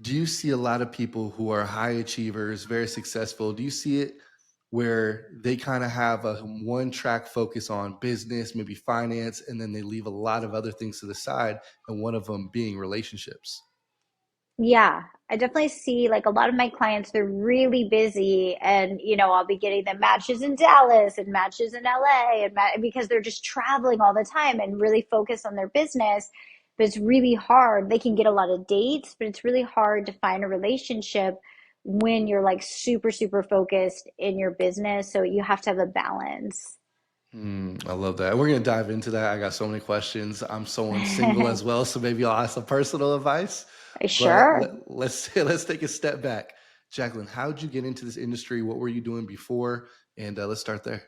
do you see a lot of people who are high achievers, very successful? Do you see it where they kind of have a one track focus on business, maybe finance, and then they leave a lot of other things to the side, and one of them being relationships? Yeah, I definitely see like a lot of my clients, they're really busy and I'll be getting them matches in Dallas and matches in LA and because they're just traveling all the time and really focused on their business. But it's really hard. They can get a lot of dates, but it's really hard to find a relationship when you're like super, super focused in your business. So you have to have a balance. I love that. We're gonna dive into that. I got so many questions. I'm someone single as well, so maybe I'll ask some personal advice. But Sure. let's let's take a step back. Jacqueline, how did you get into this industry? What were you doing before? And let's start there.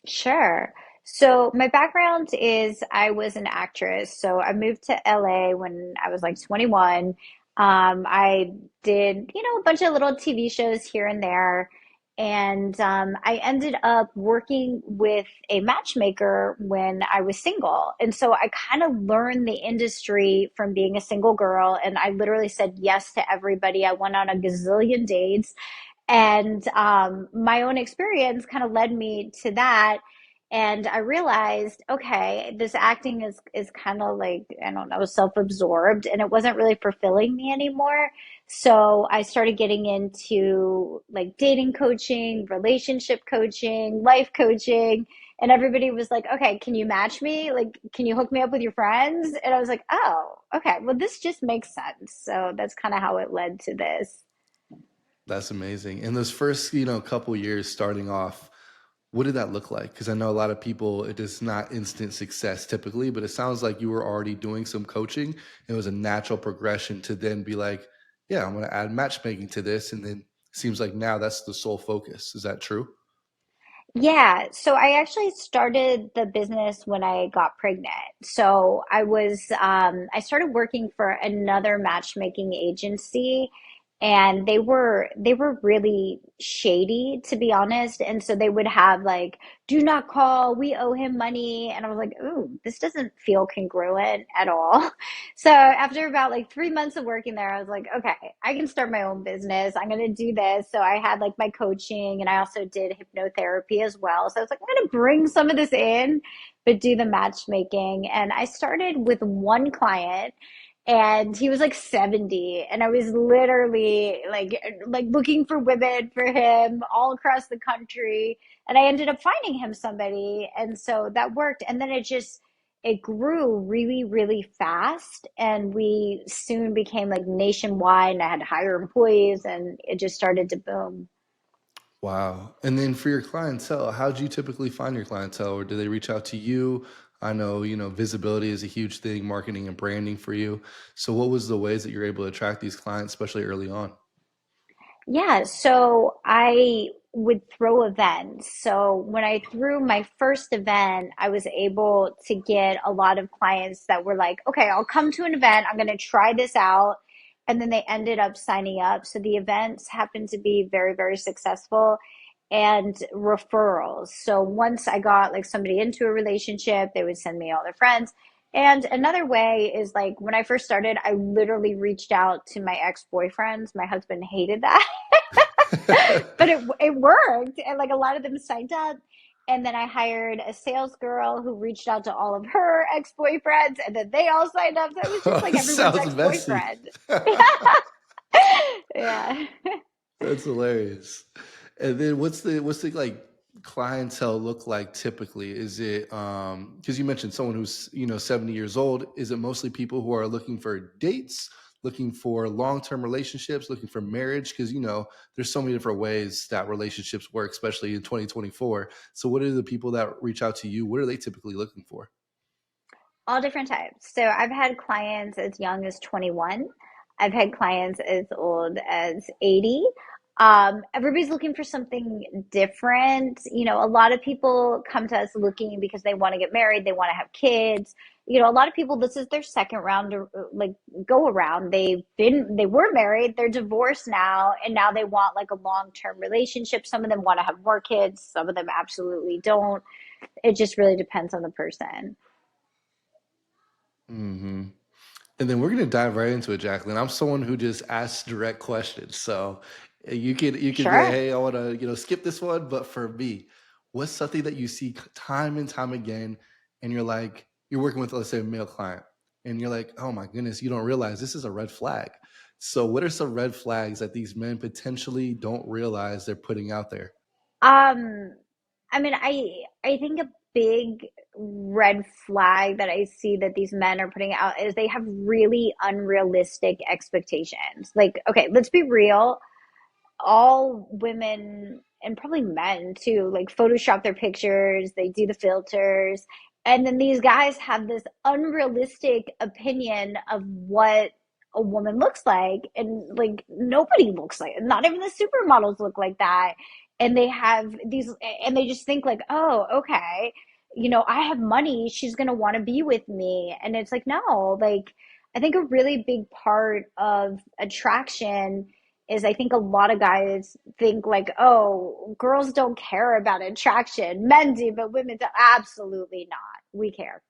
Sure. So my background is I was an actress. So I moved to LA when I was like 21. I did, a bunch of little TV shows here and there. And I ended up working with a matchmaker when I was single. And so I kind of learned the industry from being a single girl. And I literally said yes to everybody. I went on a gazillion dates. And my own experience kind of led me to that. And I realized, okay, this acting is kind of like, I don't know, self-absorbed, and it wasn't really fulfilling me anymore. So I started getting into like dating coaching, relationship coaching, life coaching. And everybody was like, okay, can you match me? Like, can you hook me up with your friends? And I was like, oh, okay, well, this just makes sense. So that's kind of how it led to this. That's amazing. In those first, couple years starting off, what did that look like? Because I know a lot of people, it is not instant success typically, but it sounds like you were already doing some coaching. It was a natural progression to then be like, yeah, I'm going to add matchmaking to this. And then it seems like now that's the sole focus. Is that true? Yeah, so I actually started the business when I got pregnant. So I started working for another matchmaking agency, and they were really shady, to be honest. And so they would have like, do not call, we owe him money. And I was like, ooh, this doesn't feel congruent at all. So after about like 3 months of working there, I was like, okay, I can start my own business. I'm going to do this. So I had like my coaching and I also did hypnotherapy as well. So I was like, I'm going to bring some of this in, but do the matchmaking. And I started with one client and he was like 70 and I was literally like looking for women for him all across the country, and I ended up finding him somebody, and so that worked. And then it grew really, really fast, and we soon became like nationwide, and I had to hire employees, and it just started to boom. Wow. And then for your clientele, how do you typically find your clientele, or do they reach out to you? I know, visibility is a huge thing, marketing and branding for you. So what was the ways that you're able to attract these clients, especially early on? Yeah, so I would throw events. So when I threw my first event, I was able to get a lot of clients that were like, okay, I'll come to an event, I'm going to try this out. And then they ended up signing up. So the events happened to be very, very successful, and referrals. So once I got like somebody into a relationship, they would send me all their friends. And another way is like when I first started, I literally reached out to my ex-boyfriends. My husband hated that. But it worked, and like a lot of them signed up. And then I hired a sales girl who reached out to all of her ex-boyfriends, and then they all signed up. So it was just like everyone's Sounds messy. ex-boyfriend. Yeah. That's hilarious. And then what's the like clientele look like typically? Is it because you mentioned someone who's 70 years old, is it mostly people who are looking for dates, looking for long-term relationships, looking for marriage? Because there's so many different ways that relationships work, especially in 2024. So what are the people that reach out to you? What are they typically looking for? All different types. So I've had clients as young as 21. I've had clients as old as 80. Everybody's looking for something different. A lot of people come to us looking because they want to get married, they want to have kids. A lot of people, this is their second round to like go around. They were married, they're divorced now, and now they want like a long-term relationship. Some of them want to have more kids, some of them absolutely don't. It just really depends on the person. Hmm. And then we're gonna dive right into it, Jacqueline. I'm someone who just asks direct questions, so you could be like, Sure. "Hey, I want to skip this one," but for me, what's something that you see time and time again, and you're like, you're working with, let's say, a male client, and you're like, "Oh my goodness, you don't realize this is a red flag." So, what are some red flags that these men potentially don't realize they're putting out there? Um, I mean, I think a big red flag that I see that these men are putting out is they have really unrealistic expectations. Like, okay, let's be real. All women and probably men too, like Photoshop their pictures, they do the filters, and then these guys have this unrealistic opinion of what a woman looks like, and like nobody looks like, not even the supermodels look like that. And they have these, and they just think like, oh, okay, I have money, she's gonna want to be with me. And it's like, no, like I think a really big part of attraction is I think a lot of guys think like, oh, girls don't care about attraction. Men do, but women don't. Absolutely not. We care.